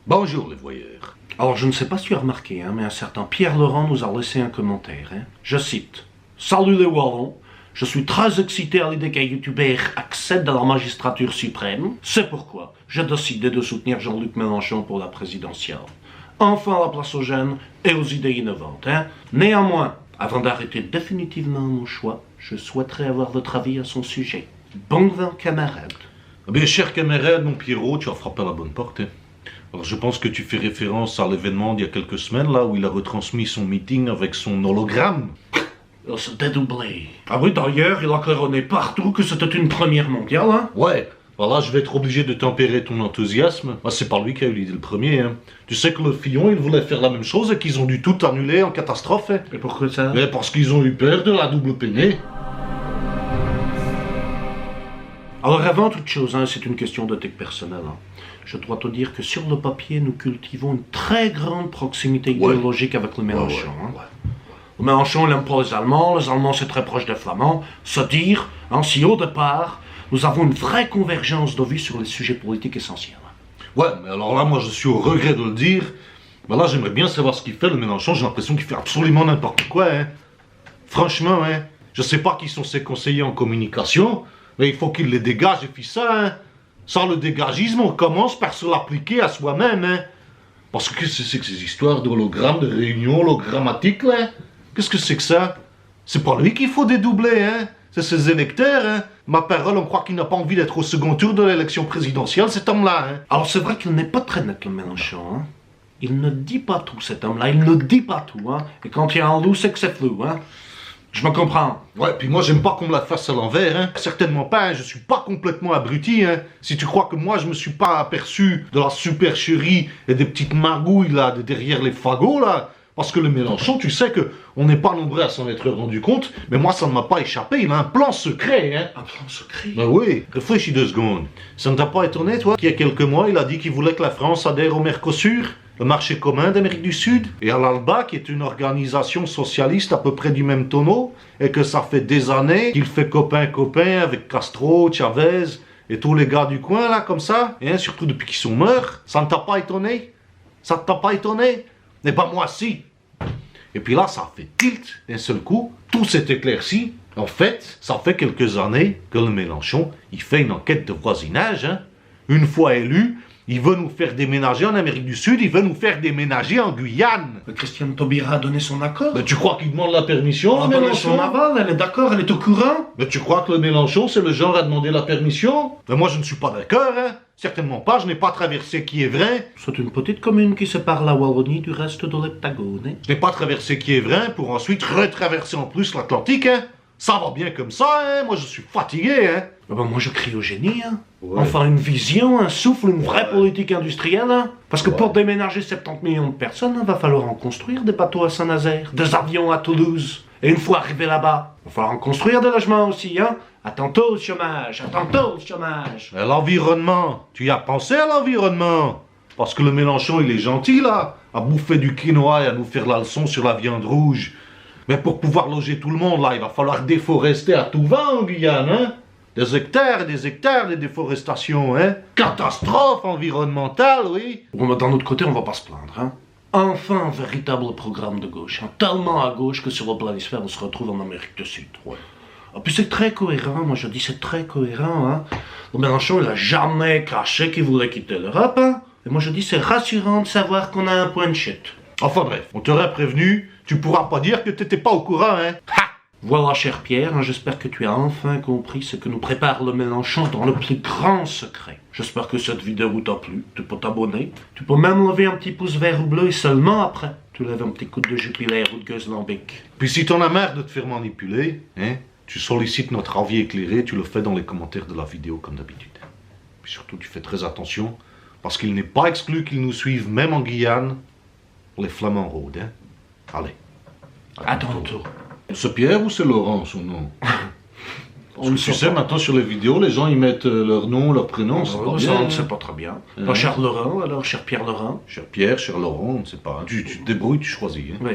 Bonjour les voyeurs. Alors je ne sais pas si tu as remarqué, mais un certain Pierre Laurent nous a laissé un commentaire. Je cite « Salut les Wallons, je suis très excité à l'idée qu'un youtubeur accède à la magistrature suprême. C'est pourquoi j'ai décidé de soutenir Jean-Luc Mélenchon pour la présidentielle. Enfin la place aux jeunes et aux idées innovantes. Néanmoins, avant d'arrêter définitivement mon choix, je souhaiterais avoir votre avis à son sujet. Bon vent, camarade. » Eh bien, cher camarade, mon Pierrot, tu as frappé à la bonne porte. Alors, je pense que tu fais référence à l'événement d'il y a quelques semaines, là, où il a retransmis son meeting avec son hologramme. Il s'est dédoublé. Ah oui, d'ailleurs, il a claironné partout que c'était une première mondiale, Ouais, voilà, je vais être obligé de tempérer ton enthousiasme. Ah, c'est pas lui qui a eu l'idée le premier, Tu sais que le Fillon, il voulait faire la même chose et qu'ils ont dû tout annuler en catastrophe, Et pourquoi ça? Mais parce qu'ils ont eu peur de la double peinée. Alors avant toute chose, c'est une question d'éthique personnelle. Je dois te dire que sur le papier, nous cultivons une très grande proximité idéologique avec le Mélenchon. Le Mélenchon, il n'aime pas les Allemands c'est très proche des Flamands. Se dire, si au départ, nous avons une vraie convergence de vues sur les sujets politiques essentiels. Ouais, mais alors là, moi, je suis au regret de le dire. Mais là, j'aimerais bien savoir ce qu'il fait, le Mélenchon. J'ai l'impression qu'il fait absolument n'importe quoi, Franchement, Je sais pas qui sont ses conseillers en communication, mais il faut qu'il les dégage et puis ça, Sans le dégagisme, on commence par se l'appliquer à soi-même, Parce que qu'est-ce que c'est que ces histoires d'hologrammes, de réunions hologrammatiques, là? Qu'est-ce que c'est que ça? C'est pas lui qu'il faut dédoubler, C'est ses électeurs, Ma parole, on croit qu'il n'a pas envie d'être au second tour de l'élection présidentielle, cet homme-là, Alors c'est vrai qu'il n'est pas très net, le Mélenchon, Il ne dit pas tout, cet homme-là, il ne dit pas tout, Et quand il y a un loup, c'est que c'est flou, Je me comprends. Ouais, puis moi j'aime pas qu'on me la fasse à l'envers, Certainement pas, je suis pas complètement abruti, Si tu crois que moi je me suis pas aperçu de la supercherie et des petites magouilles là, de derrière les fagots là, parce que le Mélenchon, tu sais que on n'est pas nombreux à s'en être rendu compte, mais moi ça ne m'a pas échappé, il a un plan secret, Un plan secret? Ben oui, réfléchis 2 secondes. Ça ne t'a pas étonné, toi, qu'il y a quelques mois, il a dit qu'il voulait que la France adhère au Mercosur, le marché commun d'Amérique du Sud, et à l'ALBA, qui est une organisation socialiste à peu près du même tonneau, et que ça fait des années qu'il fait copain-copain avec Castro, Chavez, et tous les gars du coin, là, comme ça, surtout depuis qu'ils sont morts. Ça ne t'a pas étonné? Ça ne t'a pas étonné? Eh ben moi, si. Et puis là, ça fait tilt, d'un seul coup, tout s'est éclairci. En fait, ça fait quelques années que le Mélenchon, il fait une enquête de voisinage, Une fois élu, il veut nous faire déménager en Amérique du Sud, il veut nous faire déménager en Guyane. Christiane Taubira a donné son accord. Mais tu crois qu'il demande la permission, le Mélenchon? Son aval, elle est d'accord, elle est au courant. Mais tu crois que le Mélenchon, c'est le genre à demander la permission? Mais moi, je ne suis pas d'accord, Certainement pas, je n'ai pas traversé Kiévrin. C'est une petite commune qui sépare la Wallonie du reste de l'Heptagone. Je n'ai pas traversé Kiévrin pour ensuite retraverser en plus l'Atlantique, Ça va bien comme ça, Moi, je suis fatigué, Moi, je crie au génie, Ouais. Enfin, une vision, un souffle, une vraie politique industrielle, Parce que pour déménager 70 millions de personnes, il va falloir en construire des bateaux à Saint-Nazaire, des avions à Toulouse. Et une fois arrivé là-bas, il va falloir en construire des logements aussi, À tantôt le chômage, à tantôt le chômage. L'environnement, tu y as pensé à l'environnement? Parce que le Mélenchon, il est gentil, là, à bouffer du quinoa et à nous faire la leçon sur la viande rouge. Mais pour pouvoir loger tout le monde, là, il va falloir déforester à tout va en Guyane, Des hectares et des hectares de déforestation, Catastrophe environnementale, oui. Bon, mais d'un autre côté, on va pas se plaindre, Enfin, un véritable programme de gauche, tellement à gauche que sur le planisphère, on se retrouve en Amérique du Sud. Et puis c'est très cohérent, moi je dis c'est très cohérent, Le Mélenchon, il a jamais caché qu'il voulait quitter l'Europe, Et moi je dis c'est rassurant de savoir qu'on a un point de chute. Enfin bref, on t'aurait prévenu, tu pourras pas dire que t'étais pas au courant, Ha! Voilà, cher Pierre, j'espère que tu as enfin compris ce que nous prépare le Mélenchon dans le plus grand secret. J'espère que cette vidéo t'a plu, tu peux t'abonner. Tu peux même lever un petit pouce vert ou bleu et seulement après, tu lèves un petit coup de jupilaire ou de gueuse lambic. Puis si t'en as marre de te faire manipuler, tu sollicites notre avis éclairé, tu le fais dans les commentaires de la vidéo comme d'habitude. Puis surtout, tu fais très attention, parce qu'il n'est pas exclu qu'ils nous suivent même en Guyane, les flamands rôdent, Allez. À tantôt. C'est Pierre ou c'est Laurent, son nom? Tu sais, maintenant sur les vidéos, les gens ils mettent leur nom, leur prénom, c'est pas bien. On ne sait pas très bien. Cher Laurent, alors, cher Pierre Laurent. Cher Pierre, cher Laurent, on ne sait pas. Tu te débrouilles, tu choisis. Oui.